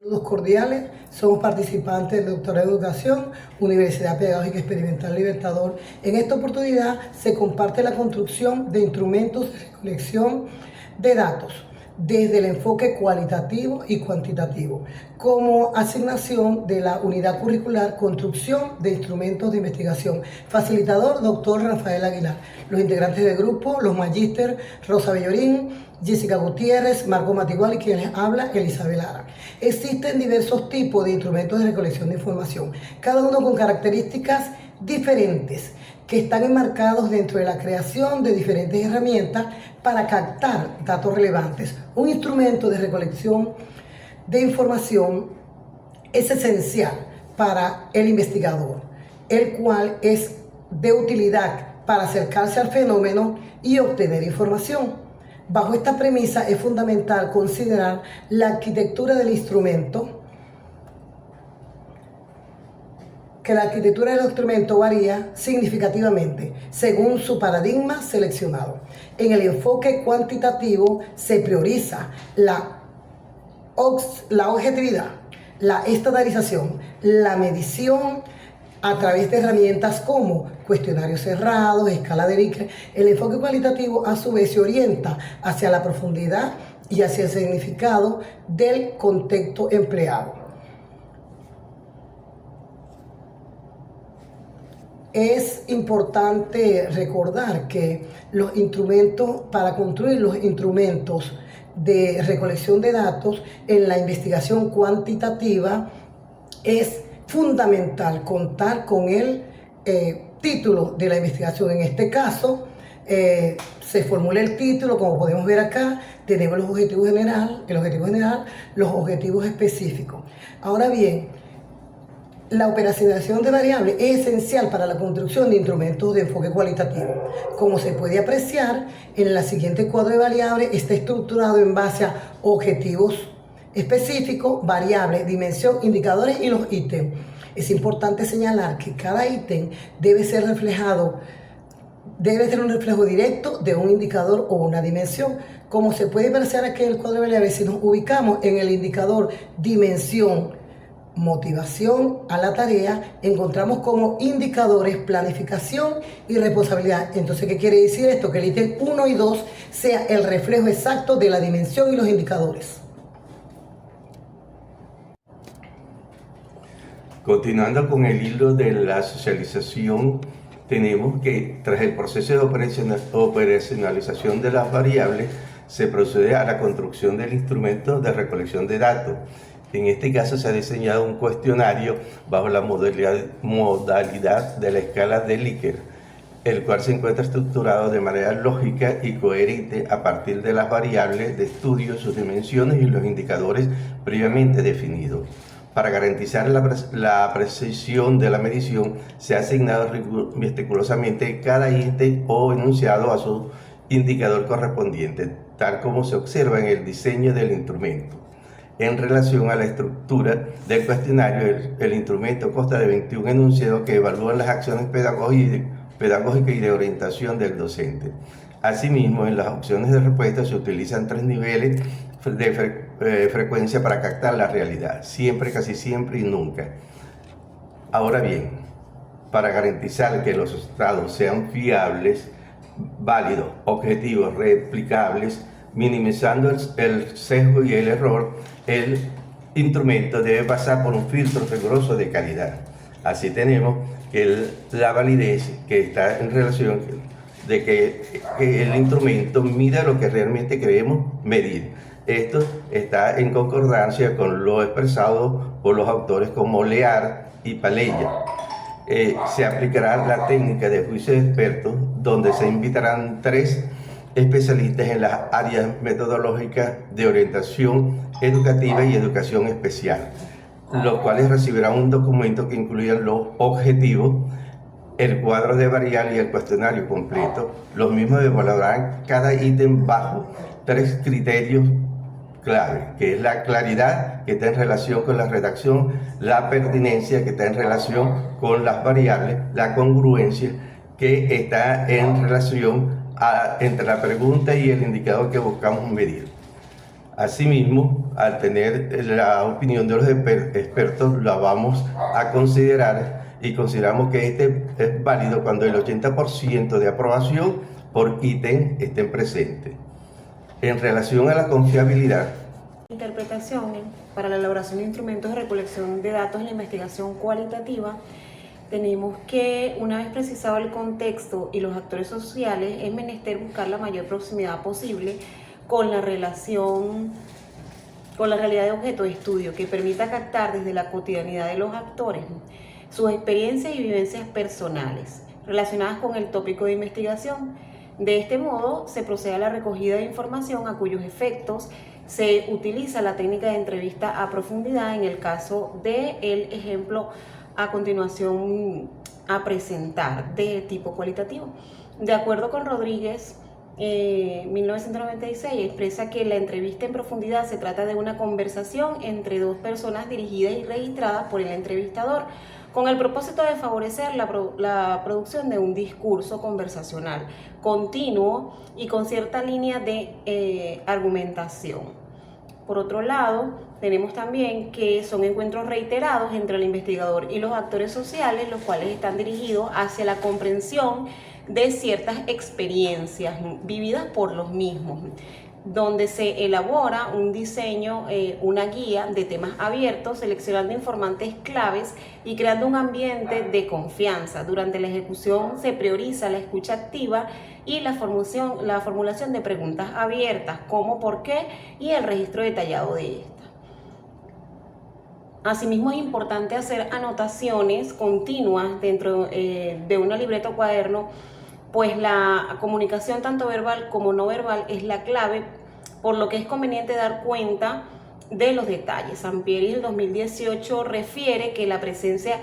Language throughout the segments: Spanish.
Saludos cordiales, somos participantes del doctorado en educación, Universidad Pedagógica Experimental Libertador. En esta oportunidad se comparte la construcción de instrumentos de recolección de datos desde el enfoque cualitativo y cuantitativo, como asignación de la unidad curricular Construcción de Instrumentos de Investigación. Facilitador, doctor Rafael Aguilar. Los integrantes del grupo, los magíster Rosa Bellorín, Jessica Gutiérrez, Marco Matigual y quien les habla, Elizabeth Lara. Existen diversos tipos de instrumentos de recolección de información, cada uno con características diferentes, que están enmarcados dentro de la creación de diferentes herramientas para captar datos relevantes. Un instrumento de recolección de información es esencial para el investigador, el cual es de utilidad para acercarse al fenómeno y obtener información. Bajo esta premisa es fundamental considerar la arquitectura del instrumento, que la arquitectura del instrumento varía significativamente según su paradigma seleccionado. En el enfoque cuantitativo se prioriza la objetividad, la estandarización, la medición a través de herramientas como cuestionarios cerrados, escala de Likert. El enfoque cualitativo a su vez se orienta hacia la profundidad y hacia el significado del contexto empleado. Es importante recordar que los instrumentos, para construir los instrumentos de recolección de datos en la investigación cuantitativa, es fundamental contar con el título de la investigación. En este caso, se formula el título, como podemos ver acá, tenemos los objetivos general, los objetivos específicos. Ahora bien, la operacionalización de variables es esencial para la construcción de instrumentos de enfoque cualitativo. Como se puede apreciar, en la siguiente cuadro de variables está estructurado en base a objetivos específicos, variables, dimensión, indicadores y los ítems. Es importante señalar que cada ítem debe ser reflejado, debe tener un reflejo directo de un indicador o una dimensión. Como se puede apreciar aquí en el cuadro de variables, si nos ubicamos en el indicador dimensión, motivación a la tarea, encontramos como indicadores planificación y responsabilidad. Entonces, ¿qué quiere decir esto? Que el ítem 1 y 2 sea el reflejo exacto de la dimensión y los indicadores. Continuando con el hilo de la socialización, tenemos que tras el proceso de operacionalización de las variables, se procede a la construcción del instrumento de recolección de datos. En este caso se ha diseñado un cuestionario bajo la modalidad de la escala de Likert, el cual se encuentra estructurado de manera lógica y coherente a partir de las variables de estudio, sus dimensiones y los indicadores previamente definidos. Para garantizar la precisión de la medición, se ha asignado meticulosamente cada ítem o enunciado a su indicador correspondiente, tal como se observa en el diseño del instrumento. En relación a la estructura del cuestionario, el instrumento consta de 21 enunciados que evalúan las acciones pedagógicas y de orientación del docente. Asimismo, en las opciones de respuesta se utilizan 3 niveles de frecuencia para captar la realidad: siempre, casi siempre y nunca. Ahora bien, para garantizar que los resultados sean fiables, válidos, objetivos, replicables, minimizando el sesgo y el error, el instrumento debe pasar por un filtro riguroso de calidad. Así tenemos que la validez que está en relación de que el instrumento mida lo que realmente queremos medir. Esto está en concordancia con lo expresado por los autores como Lear y Paleya. Se aplicará la técnica de juicio de expertos, donde se invitarán 3 especialistas en las áreas metodológicas de orientación educativa y educación especial, los cuales recibirán un documento que incluya los objetivos, el cuadro de variables y el cuestionario completo. Los mismos evaluarán cada ítem bajo 3 criterios clave, que es la claridad, que está en relación con la redacción, la pertinencia, que está en relación con las variables, la congruencia, que está en relación entre la pregunta y el indicador que buscamos medir. Asimismo, al tener la opinión de los expertos, la vamos a considerar y consideramos que este es válido cuando el 80% de aprobación por ítem estén presentes. En relación a la confiabilidad, interpretación para la elaboración de instrumentos de recolección de datos en la investigación cualitativa, tenemos que, una vez precisado el contexto y los actores sociales, es menester buscar la mayor proximidad posible con la relación, con la realidad de objeto de estudio, que permita captar desde la cotidianidad de los actores sus experiencias y vivencias personales relacionadas con el tópico de investigación. De este modo, se procede a la recogida de información a cuyos efectos se utiliza la técnica de entrevista a profundidad en el caso del ejemplo a continuación a presentar de tipo cualitativo. De acuerdo con Rodríguez, 1996, expresa que la entrevista en profundidad se trata de una conversación entre dos personas dirigidas y registradas por el entrevistador, con el propósito de favorecer la producción de un discurso conversacional continuo y con cierta línea de argumentación. Por otro lado, tenemos también que son encuentros reiterados entre el investigador y los actores sociales, los cuales están dirigidos hacia la comprensión de ciertas experiencias vividas por los mismos, donde se elabora un diseño, una guía de temas abiertos, seleccionando informantes claves y creando un ambiente de confianza. Durante la ejecución se prioriza la escucha activa y la formulación de preguntas abiertas, cómo, por qué y el registro detallado de estas. Asimismo, es importante hacer anotaciones continuas dentro de una libreta o cuaderno, pues la comunicación tanto verbal como no verbal es la clave, por lo que es conveniente dar cuenta de los detalles. Sampieri en 2018 refiere que la presencia,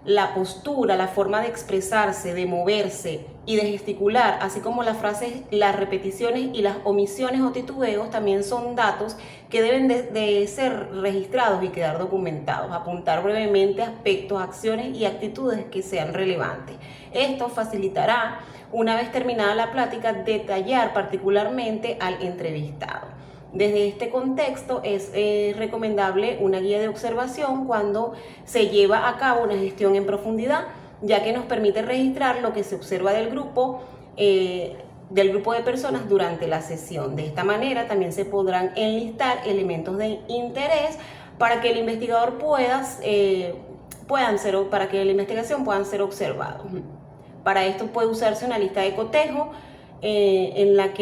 la postura, la forma de expresarse, de moverse y de gesticular, así como las frases, las repeticiones y las omisiones o titubeos también son datos que deben de ser registrados y quedar documentados. Apuntar brevemente aspectos, acciones y actitudes que sean relevantes. Esto facilitará, una vez terminada la plática, detallar particularmente al entrevistado. Desde este contexto es recomendable una guía de observación cuando se lleva a cabo una gestión en profundidad, ya que nos permite registrar lo que se observa del grupo de personas durante la sesión. De esta manera también se podrán enlistar elementos de interés para que el investigador para que la investigación puedan ser observados. Para esto puede usarse una lista de cotejo en la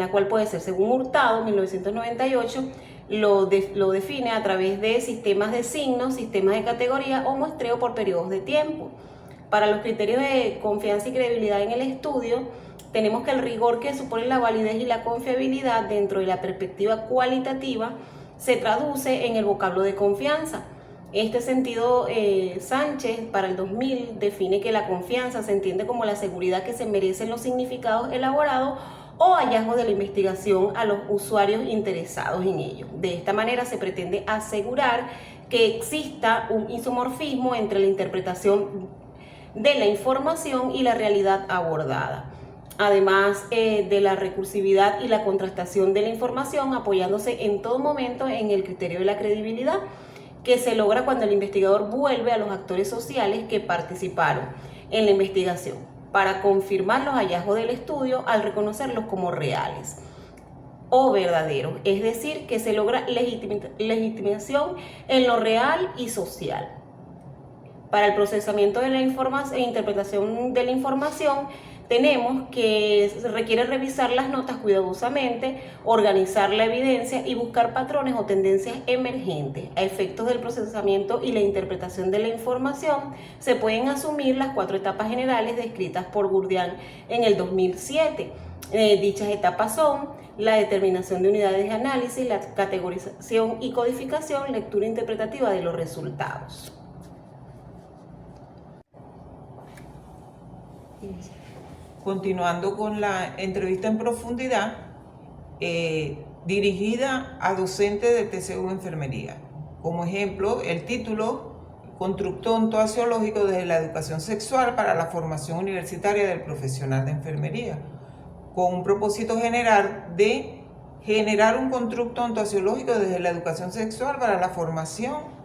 cual puede ser, según Hurtado, 1998, lo define a través de sistemas de signos, sistemas de categoría o muestreo por periodos de tiempo. Para los criterios de confianza y credibilidad en el estudio, tenemos que el rigor que supone la validez y la confiabilidad dentro de la perspectiva cualitativa se traduce en el vocablo de confianza. Este sentido, Sánchez, para el 2000, define que la confianza se entiende como la seguridad que se merecen los significados elaborados o hallazgos de la investigación a los usuarios interesados en ello. De esta manera se pretende asegurar que exista un isomorfismo entre la interpretación de la información y la realidad abordada, además de la recursividad y la contrastación de la información, apoyándose en todo momento en el criterio de la credibilidad, que se logra cuando el investigador vuelve a los actores sociales que participaron en la investigación para confirmar los hallazgos del estudio al reconocerlos como reales o verdaderos, es decir, que se logra legitimación en lo real y social. Para el procesamiento de la información e interpretación de la información, tenemos que requiere revisar las notas cuidadosamente, organizar la evidencia y buscar patrones o tendencias emergentes. A efectos del procesamiento y la interpretación de la información, se pueden asumir las 4 etapas generales descritas por Gurdian en el 2007. Dichas etapas son la determinación de unidades de análisis, la categorización y codificación, lectura interpretativa de los resultados. Continuando con la entrevista en profundidad, dirigida a docentes de TCU Enfermería. Como ejemplo, el título, Constructo ontoaxiológico desde la educación sexual para la formación universitaria del profesional de enfermería, con un propósito general de generar un constructo ontoaxiológico desde la educación sexual para la formación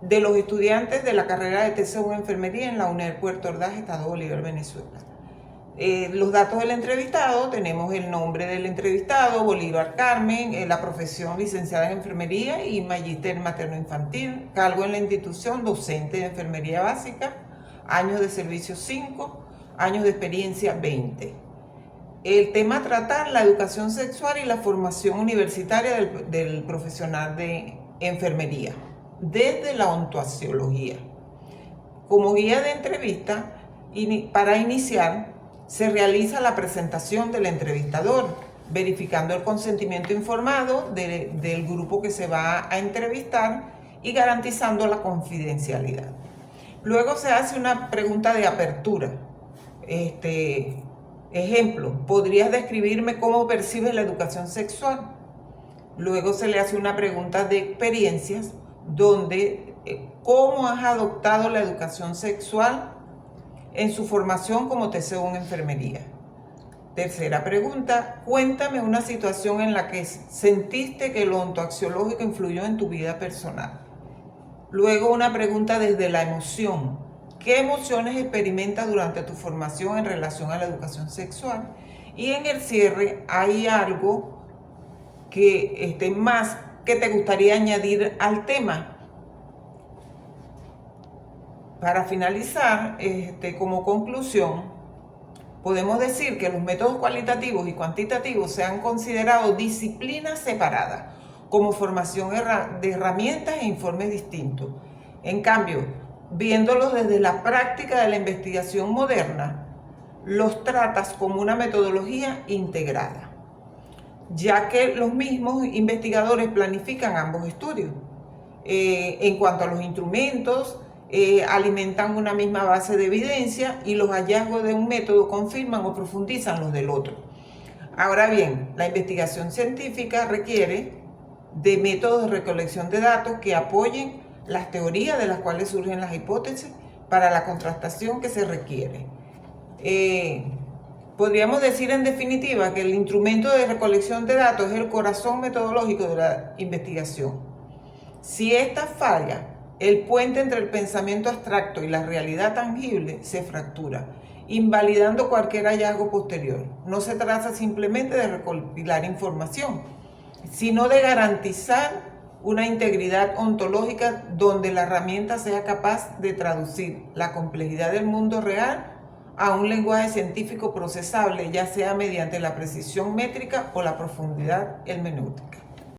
de los estudiantes de la carrera de TCU en enfermería en la UNER Puerto Ordaz, Estado Bolívar, Venezuela. Los datos del entrevistado: tenemos el nombre del entrevistado, Bolívar Carmen, la profesión licenciada en enfermería y magíster materno-infantil, cargo en la institución docente de enfermería básica, años de servicio 5, años de experiencia 20. El tema a tratar: la educación sexual y la formación universitaria del profesional de enfermería, desde la ontoaxiología. Como guía de entrevista, para iniciar, se realiza la presentación del entrevistador, verificando el consentimiento informado del grupo que se va a entrevistar y garantizando la confidencialidad. Luego se hace una pregunta de apertura. Ejemplo: ¿podrías describirme cómo percibes la educación sexual? Luego se le hace una pregunta de experiencias, donde ¿cómo has adoptado la educación sexual en su formación como TCU en enfermería? Tercera pregunta: cuéntame una situación en la que sentiste que lo ontoaxiológico influyó en tu vida personal. Luego una pregunta desde la emoción: ¿qué emociones experimentas durante tu formación en relación a la educación sexual? Y en el cierre, ¿hay algo que más que te gustaría añadir al tema? Para finalizar, como conclusión, podemos decir que los métodos cualitativos y cuantitativos se han considerado disciplinas separadas, como formación de herramientas e informes distintos. En cambio, viéndolos desde la práctica de la investigación moderna, los tratas como una metodología integrada, ya que los mismos investigadores planifican ambos estudios. En cuanto a los instrumentos, alimentan una misma base de evidencia y los hallazgos de un método confirman o profundizan los del otro. Ahora bien, la investigación científica requiere de métodos de recolección de datos que apoyen las teorías de las cuales surgen las hipótesis para la contrastación que se requiere. Podríamos decir en definitiva que el instrumento de recolección de datos es el corazón metodológico de la investigación. Si esta falla, el puente entre el pensamiento abstracto y la realidad tangible se fractura, invalidando cualquier hallazgo posterior. No se trata simplemente de recopilar información, sino de garantizar una integridad ontológica donde la herramienta sea capaz de traducir la complejidad del mundo real a un lenguaje científico procesable, ya sea mediante la precisión métrica o la profundidad hermenéutica.